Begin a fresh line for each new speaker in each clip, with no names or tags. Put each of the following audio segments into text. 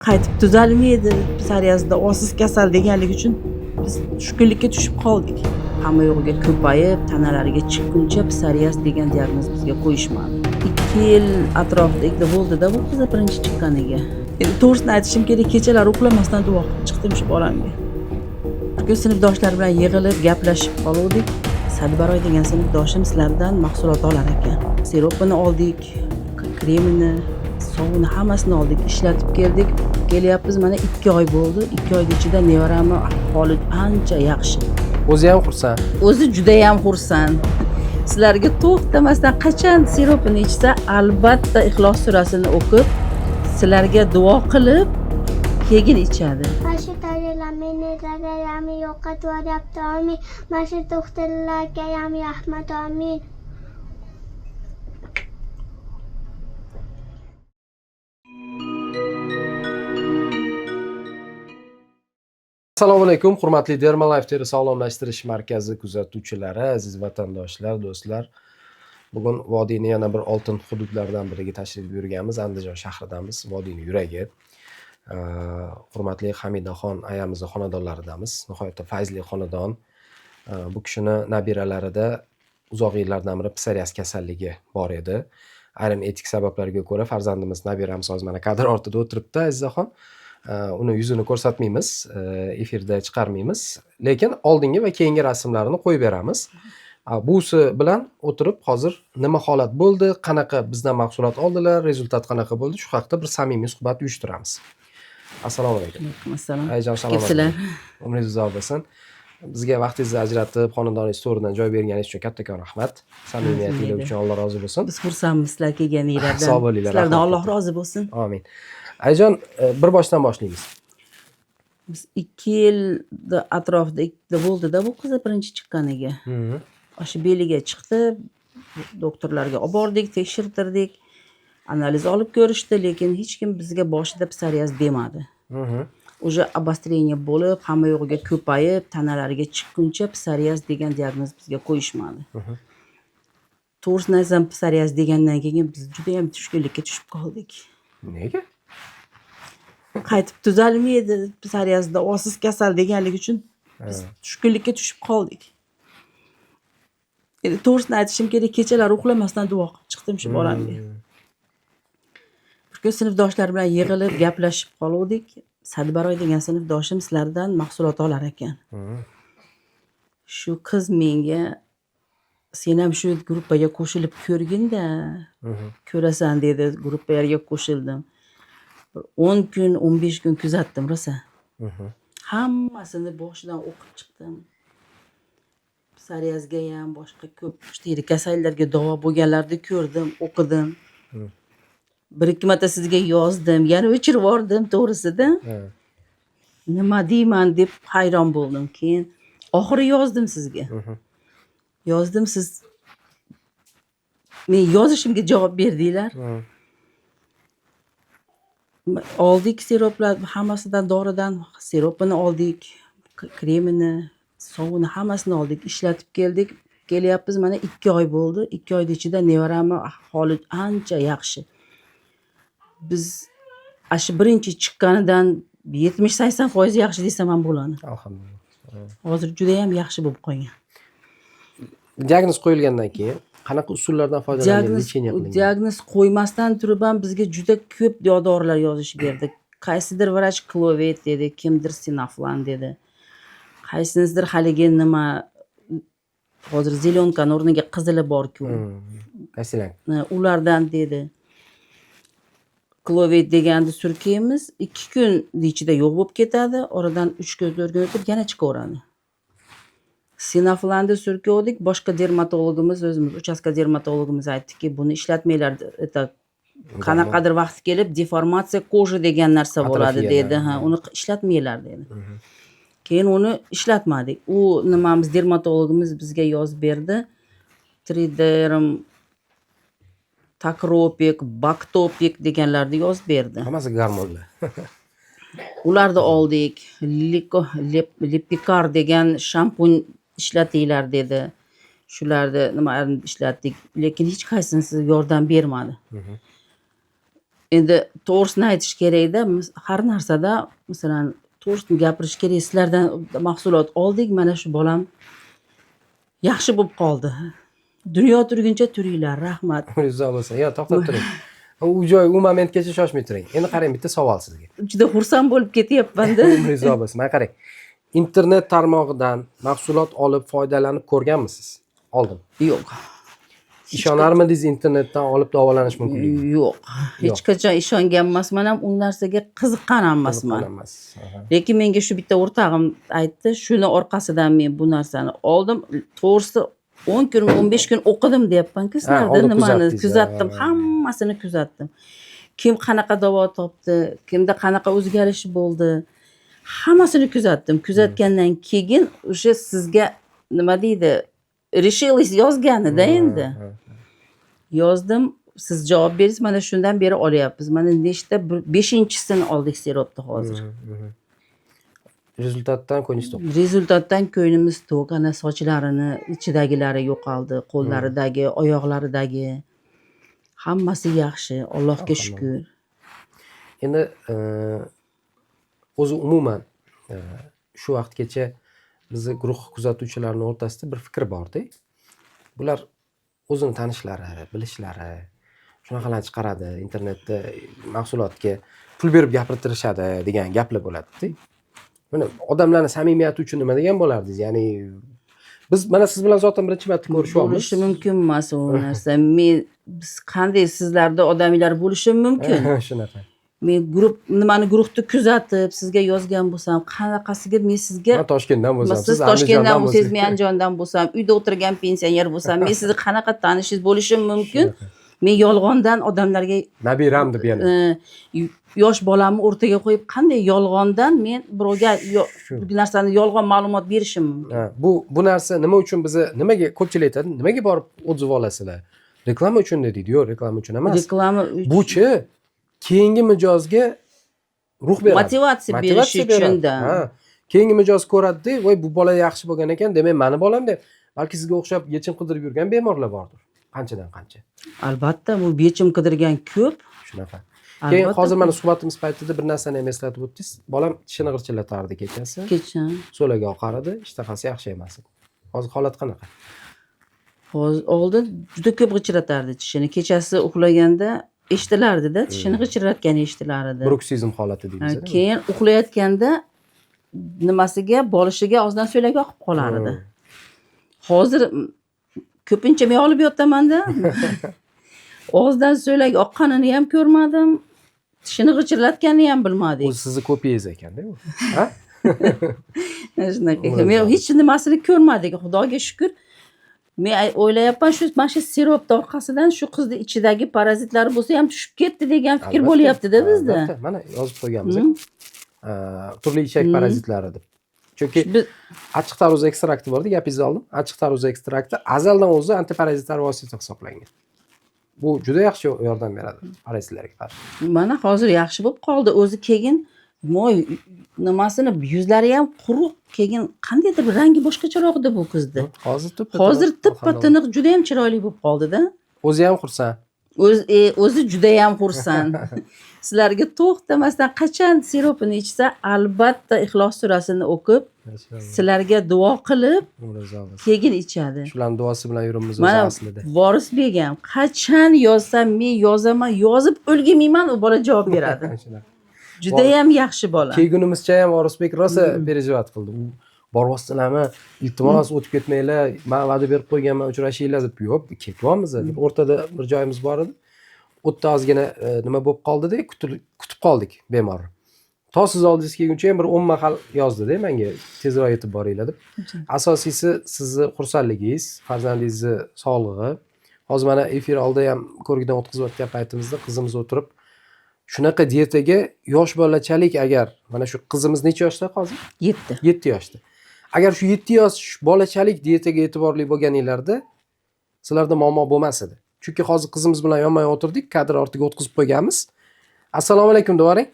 Qaytib tuzalmaydi. Psoriazda osis kasal deganligi uchun biz tushkunlikka tushib qoldik. Hamma yo'g'iga ko'payib, tanalariga chiqquncha psoriaz degan diagnoz bizga qo'yishmadi. 2 yil atrofida bo'ldi-da bu qiz birinchi chiqqaniga. Endi to'g'risini aytishim kerak, kechalar uxlamasdan duo qilib chiqdim shu bolamga. Bugun sinfdoshlar bilan yig'ilib gaplashib qoluvdik. Sadbaroy degan sinfdoshim sizlardan mahsulot olar ekan. Siropini oldik, kremini, sovuni hammasini oldik, ishlatib keldik. Kelyapmiz, mana 2 oy bo'ldi. 2 oy ichida nevaramni ahvoli ancha yaxshi.
O'zi ham xursand.
O'zi juda ham xursand. Sizlarga to'xtamasdan qachon siropini ichsa, albatta Ixlos surasini o'qib, sizlarga duo qilib, keyin ichadi.
Mashu tayyorlanmaylarga yami yo'qotyapti, amin. Mashu doktorlarga yami rahmat, amin.
Assalomu alaykum, hurmatli Dermalife teri sog'lomlashtirish markazi kuzatuvchilari, aziz vatandoshlar, do'stlar. Bugun vodiyni yana bir oltin hududlaridan biriga tashrif buyurganmiz. Andijon shahridamiz, vodiyning yuragi. Hurmatli Hamidaxon ayamizni xonadonlaridamiz. Nihoyatda fayzli xonadon. Bu kishini nabiralarida uzoq yillardan beri psoriaz kasalligi bor edi. Ayrim etik sabablarga ko'ra farzandimiz, nabiramiz hozir mana kadr ortida o'tiribdi, Azizaxon. Uni yuzini ko'rsatmaymiz, efirda chiqarmaymiz, lekin oldingi va keyingi rasmlarini qo'yib beramiz. Busi bilan o'tirib hozir nima holat bo'ldi, qanaqa bizdan mahsulot oldilar, rezultat qanaqa bo'ldi, shu haqida bir samimiy suhbat uyushtiramiz. Assalomu alaykum.
Alaykum assalom.
Ayjon salomat bo'ling. Umringiz uzoq bo'lsin. Bizga vaqtingizni ajratib, xonadoningiz to'ridan joy berganingiz uchun kattakon rahmat. Samimiyatingiz uchun Alloh rozi bo'lsin.
Biz xursandmiz sizlar kelganingizlardan.
Sog' bo'linglar.
Sizlardan Alloh rozi bo'lsin.
Amin. Ayjon, bir boshdan boshlaymiz.
Biz 2 yil atrofida bo'ldi-da bu qiz birinchi chiqqaniga. O'sha beliga chiqdi, doktorlarga olib bordik, tekshirtirdik, analiz olib ko'rishdi, lekin hech kim bizga boshida psoriaz demadi. Уже обострение bo'lib, hamma yo'g'iga ko'payib, tanalariga chiqquncha psoriaz degan diagnoz bizga qo'yishmadi. To'g'risini aytsam, psoriaz degandan keyin biz juda ham tushkunlikka tushib qoldik.
Nega?
Qaytib tuzalmaydi, psoriazda osis kasal deganligi uchun biz tushkunlikka tushib qoldik. Endi to'g'risini aytishim kerak, kechalar uxlamasdan duo qilib chiqdim shu bolamga. Bugun sinfdoshlar bilan yig'ilib gaplashib qoluvdik. Sadbaroy degan sinfdoshim sizlardan mahsulot olar ekan. Shu qiz menga sen ham shu gruppaga qo'shilib ko'rgin-da, ko'rasan dedi, gruppalarga qo'shildim. 10 kun, 15 kun kuzatdim rosa. Hammasini boshidan o'qib chiqdim. Psoriazga ham, boshqa ko'p ishlaydi kasallarga davo bo'lganlarni ko'rdim, o'qidim. 1-2 marta sizga yozdim, yana o'chirib yubordim to'g'risida. Nima deyman deb hayron bo'ldim. Keyin oxiri yozdim sizga. Yozdim, siz men yozishimga javob berdinglar. Oldik siroplar, hammasidan doridan siropini oldik, kremini, sovuni hammasini oldik, ishlatib keldik. Kelyapmiz, mana 2 oy bo'ldi. 2 oy ichida nevaramni ahvoli ancha yaxshi. Biz shu birinchi chiqqanidan 70-80% yaxshi desam ham bo'ladi.
Alhamdulillah.
Hozir juda ham yaxshi bo'lib qolgan.
Diagnoz qo'yilgandan keyin qanaqa usullardan foydalanib lecheniya qilingan?
Diagnoz qo'ymasdan turib ham bizga juda ko'p dorilar yozishib berdi. Qaysidir vrach Clovet dedi, kimdir Sinaflan dedi. Qaysinizdir haligi nima hozir zelyonkani o'rniga qizili bor-ku.
Qaysilar?
Ulardan dedi. Clovet deganni surkaymiz, 2 kun ichida yo'q bo'lib ketadi, oradan 3 kun 4 kun o'tib yana chiqaveradi. Sinaflanni surkavdik, boshqa dermatologimiz, o'zimiz uchastka dermatologimiz aytdiki, buni ishlatmanglar, qanaqadir vaqt kelib deformatsiya ko'ji degan narsa bo'ladi dedi. Uni ishlatmanglar dedi. Keyin uni ishlatmadik. U nimamiz dermatologimiz bizga yozib berdi. Triderm, Takropik, Baktopik deganlarni yozib berdi.
Hammasi gormonlar.
Ularni oldik. Lipikar degan shampun ishlatinglar dedi. Shularni nimalarni ishlatdik, lekin hech qaysisi yordam bermadi. endi to'g'risini aytish kerakda, har narsada masalan to'g'risini gapirish kerak. Sizlardan mahsulot oldik, mana shu bolam yaxshi bo'lib qoldi. Dunyo turguncha turinglar, rahmat.
Rizo bo'lsin. Yo, to'xtab turing. U joy, u momentgacha shoshmay turing. Endi qarang, bitta savol sizga.
Juda xursand bo'lib ketyapman-da.
Rizo bo'lsin. Mana qarang. Internet tarmog'idan mahsulot olib foydalanib ko'rganmisiz? Oldin.
Yo'q.
Ishonarmidingiz internetdan olib davolanish mumkinligiga?
Yo'q. Hech qachon ishongan emasman ham, u narsaga qiziqqan ham emasman.
emas.
Lekin menga shu bitta o'rtog'im aytdi, shuni orqasidan men bu narsani oldim. To'g'risi 10 kun, 15 kun o'qidim deyapman-ku, sizlarda
olib
nimani
kuzatdingiz,
kuzatdim, hammasini kuzatdim. Kim qanaqa davo topdi, kimda qanaqa o'zgarish bo'ldi, hammasini kuzatdim. Kuzatgandan keyin o'sha sizga nima deydi, решилась yozganida endi. Yozdim, siz javob berasiz, mana shundan beri olyapmiz. Mana nechta 5-chisini oldik siropni hozir.
Rezultatdan ko'nglingiz to'q.
Rezultatdan ko'nglimiz to'q. Ana sochlarini ichidagilari yo'qoldi, qo'llaridagi, oyoqlaridagi hammasi yaxshi, Allohga shukr.
Endi o'zi umuman shu vaqtgacha bizni guruh kuzatuvchilarining o'rtasida bir fikr bor-da. Bular o'zini tanishlari, bilishlari shunaqalarni chiqaradi, internetda mahsulotga pul berib gapirtirishadi degan gaplar bo'ladi-da. Mana odamlarning samimiyati uchun nima degan bo'lardingiz? Ya'ni biz mana siz bilan zotan birinchi marta ko'rishyapmiz.
Bo'lishi mumkin emas u narsa. Biz qanday sizlarda odamlar bo'lishi mumkin?
Shunaqa.
Men nimani guruhni kuzatib, sizga yozgan bo'lsam, qanaqasiga men sizga
Men Toshkentdan bo'lsam,
siz Toshkentdan bo'lsangiz, men Andijondan bo'lsam, uyda o'tirgan pensioner bo'lsam, men sizni qanaqa tanishingiz bo'lishi mumkin? Men yolg'ondan odamlarga
nabiram deb yana.
Yosh bolamni o'rtaga qo'yib, qanday yolg'ondan men birovga bu narsani yolg'on ma'lumot berishim mumkin?
Bu narsa nima uchun bizni nimaga ko'pchilik aytadi, nimaga borib o'tib olasizlar? Reklama uchun deydi. Yo'q, reklama uchun emas.
Reklama
Bu-chi keyingi mijozga ruh beradi.
Motivatsiya berish uchun-da.
Keyingi mijoz ko'radi-da, voy bu bola yaxshi bo'lgan ekan, demak meni bolam deb, balki sizga o'xshab yechim qidirib yurgan bemorlar bordir. Qanchadan qancha.
Albatta, bu yechim qidirgan ko'p.
Shunaqa. Keyin hozir mana suhbatimiz paytida bir narsani ham eslatib o'tdingiz. Bolam tishini g'irchillatardi kechasi.
Kecha.
So'laga oqaradi, ishtahasi yaxshi emas edi. Hozir holat qanaqa?
Hozir oldin juda ko'p g'irchillatardi tishini. Kechasi uxlaganda eshitilardida, tishini g'irchillatgani eshitilar edi.
Bruksizm holati deymiz.
Keyin uxlayotganda nimasiga, bolishiga ozdan so'laga oqib qolar edi. Hozir ko'pincha men olib yotaman-da. Og'izdan so'lak oqqanini ham ko'rmadim. Tishini g'irchillatganini ham bilmadik.
O'zi sizni kopiyangiz ekanda bu. Ha?
Shunaqa. Men hech nimasini ko'rmadik, Xudoga shukr. Men o'ylayapman, mana shu sirop orqasidan shu qizni ichidagi parazitlar bo'lsa ham tushib ketdi degan fikr bo'lyapti-da bizda.
Albatta, mana yozib qo'yganmiz. Turli ichak parazitlari deb. Chunki achchiq tarvuz ekstrakti bor-da, gapingizni oldim. Achchiq tarvuz ekstrakti azaldan o'zi antiparazitar vosita hisoblangan. Bu juda yaxshi yordam beradi parazitlarga qarshi.
Mana hozir yaxshi bo'lib qoldi. O'zi keyin moy nimasini yuzlari ham quruq, keyin qandaydir bir rangi boshqacharoq edi bu qizni. Hozir tippa-tiniq juda ham chiroyli bo'lib qoldi-da.
O'zi ham xursand.
O'zi juda ham xursand. Sizlarga to'xtamasdan qachon siropini ichsa, albatta Ixlos surasini o'qib, sizlarga duo qilib, keyin ichadi.
Shularning duosi bilan yuribmiz o'zi aslida.
Vorisbek ham qachon yozsam, men yozaman, yozib o'lgamayman, u bola javob beradi. Juda ham yaxshi bola.
Kelgunimizcha ham Vorisbek rosa perejovat qildi. Boryapsizlarmi? Iltimos o'tib ketmanglar. Men va'da berib qo'yganman, uchrashinglar deb. Yo'q, ketyapmiz. O'rtada bir joyimiz bor edi. O'tda ozgina nima bo'lib qoldi-da, kutib qoldik bemor. To siz oldingiz kelguncha ham bir 10 mahal yozdi-da menga, tezroq yetib boringlar deb. Asosiysi sizni xursandligingiz, farzandingizni sog'lig'i. Hozir mana efir oldi ham ko'rikdan o'tkazayotgan paytimizda qizimiz o'tirib, shunaqa diyetaga yosh bolachalik, agar mana shu qizimiz necha yoshda hozir? 7 yoshda. Agar shu 7 yosh bolachalik diyetaga e'tiborli bo'lganinglarda sizlarda muammo bo'lmas edi. Chunki hozir qizimiz bilan yonma-yon o'tirdik, kadr ortiga o'tkazib qo'yganmiz. Assalomu alaykum deb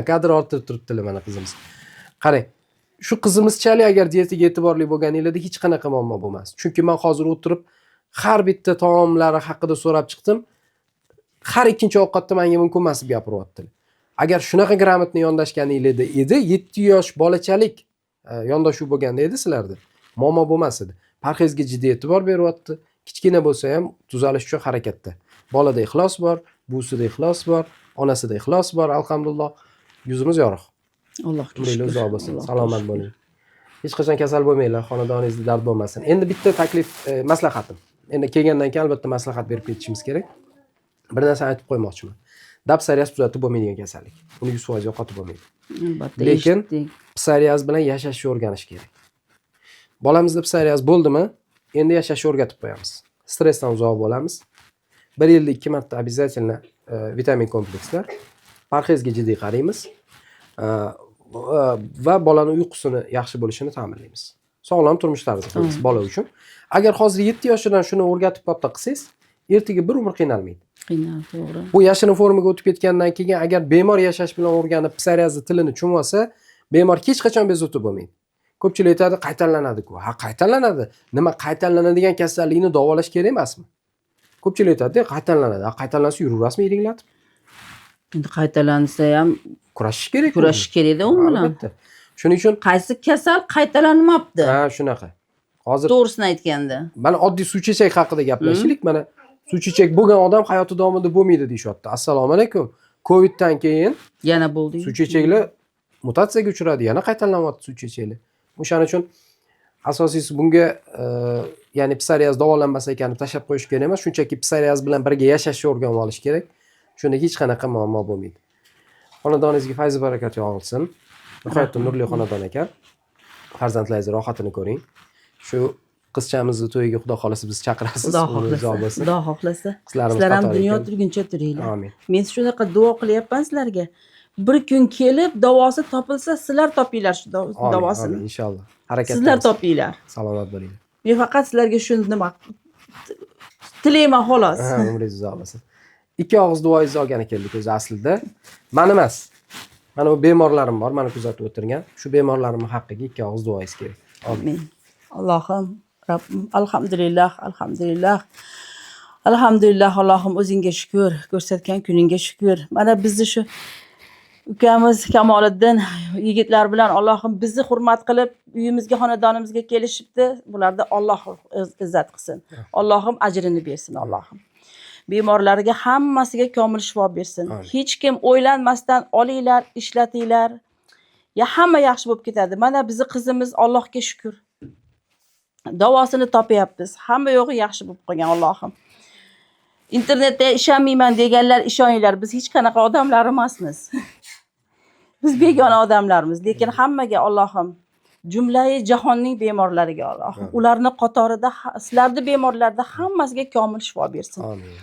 kadr ortida turibdilar mana qizimiz. Qarang, shu qizimizchalik agar diyetaga e'tiborli bo'lganinglarda hech qanaqa muammo bo'lmas. Chunki men hozir o'tirib har bitta taomlari haqida so'rab chiqdim. har ikkinchi ovqatda menga mumkin emas deb gapiryaptilar. Agar shunaqa gramatni yondashganinglarda edi, 7 yosh bolachalik yondashuv bo'lganda edi sizlarda, muammo bo'lmas edi. Parhezga jiddiy e'tibor beryapti. Kichkina bo'lsa ham tuzalish uchun harakatda. Bolada ixlos bor, buvsida ixlos bor, onasida ixlos bor, alhamdulillah. Yuzimiz yorug'.
Allohga
Umringiz
shukr.
uzoq bo'lsin,
Allohga
salomat
shukr.
bo'ling. Hech qachon kasal bo'lmanglar, xonadoningizda dard bo'lmasin. Endi bitta taklif, maslahatim. Endi kelgandan keyin albatta maslahat berib ketishimiz kerak. Bir narsani aytib qo'ymoqchiman. Psoriaz tuzatib bo'lmaydigan kasallik. Uni 100% yo'qotib bo'lmaydi.
Albatta.
Lekin
eshitdik.
psoriaz bilan yashashni o'rganish kerak. Bolamizda psoriaz bo'ldimi, endi yashashni o'rgatib qo'yamiz. Stressdan uzoq bo'lamiz. 1 yilda 2 marta обязательно vitamin komplekslar, parhezga jiddiy qaraymiz va bolaning uyqusini yaxshi bo'lishini ta'minlaymiz. Sog'lom turmush tarzi qilamiz bola uchun. Agar hozir 7 yoshidan shuni o'rgatib katta qilsangiz, ertaga bir umr qiynalmaydi.
Qiynal, to'g'ri.
Bu yashirin formaga o'tib ketgandan keyin agar bemor yashash bilan o'rganib psoriazni tilini tushunib olsa, bemor hech qachon bezovta bo'lmaydi. Ko'pchilik aytadi, qaytalanadi-ku. Ha, qaytalanadi. Nima qaytalanadigan kasallikni davolash kerak emasmi? Ko'pchilik aytadi, qaytalanadi. Ha, qaytalansa yuraverasizmi yeringlatib?
Endi qaytalansa ham
Kurashish kerak.
kurashish kerak-da u bilan.
Albatta. Shuning uchun
Qaysi kasal qaytalanmabdi?
ha, shunaqa. Hozir
To'g'risini aytganda.
mana oddiy suv chechak haqida gaplashaylik. Mana suv chechak bo'lgan odam hayoti davomida bo'lmaydi deyishyapti. Assalomu alaykum. Coviddan keyin
Yana bo'ldi.
suv chechaklar mutatsiyaga uchradi, yana qaytalanyapti suv chechaklar. O'shaning uchun asosiysi bunga ya'ni psoriaz davolanmas ekanini tashlab qo'yish kerak emas, shunchaki psoriaz bilan birga yashashni o'rganib olish kerak. Shunda hech qanaqa muammo bo'lmaydi. Xonadoningizga fayz barakat yog'ilsin. Nihoyatda nurli xonadon ekan. Farzandlaringiz rohatini ko'ring. Shu qizchamizni to'yiga xudo xolasa biz chaqirasiz.
Xudo
Umringiz uzoq
xohlasa.
bo'lsin.
Xudo xohlasa.
Qizlarimiz
Sizlar ham
qatori
dunyo
ekan.
turguncha turinglar.
Amin.
Men shunaqa duo qilyapman sizlarga. Bir kun kelib davosi topilsa, sizlar topinglar shu
Amin,
davosini.
amin, inshaalloh. Harakat
Sizlar
qilamiz.
topinglar.
Salomat bo'linglar.
Men faqat sizlarga shu nima tilayman xolos.
Ha, umringiz uzoq bo'lsin. 2 og'iz duoingizni olgani keldik o'zi aslida. Men emas. Mana bu bemorlarim bor, meni kuzatib o'tirgan. Shu bemorlarimning haqqiga 2 og'iz duoingiz kerak.
Amin. Allohim, Rabbim, alhamdulillah, alhamdulillah. Alhamdulillah, Allohim o'zingga shukr, ko'rsatgan kuningga shukr. Mana bizni shu ukamiz Kamoliddin yigitlar bilan Allohim bizni hurmat qilib, uyimizga, xonadonimizga kelishibdi. Bularda Alloh izzat qilsin. Allohim ajrini bersin, Allohim. Bemorlarga hammasiga komil shifo bersin.
Amin.
Hech kim o'ylanmasdan olinglar, ishlatinglar. Ya hamma yaxshi bo'lib ketadi. Mana bizni qizimiz Allohga shukr. Davosini topyapmiz. Hamma yo'g'i yaxshi bo'lib qolgan, Allohim. Internetda ishonmayman deganlar ishoninglar. Biz hech qanaqa odamlar emasmiz. Biz begona odamlarmiz, lekin hammaga Allohim jumlai jahonning bemorlariga Allohim ularning qatorida sizlarning bemorlarda hammasiga komil shifo bersin.
Amin.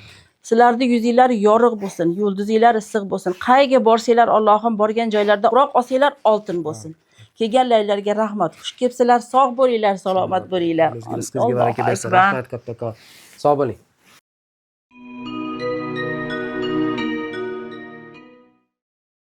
Sizlarning yuzinglar yorug' bo'lsin, yulduzinglar issiq bo'lsin. Qayga borsanglar Allohim borgan joylarda uroq olsanglar oltin bo'lsin. Kelganlarga rahmat. Xush kelibsizlar, sog' bo'linglar, salomat bo'linglar.
Rizqingizga baraka bersin. Rahmat kattakon. Sog' bo'ling.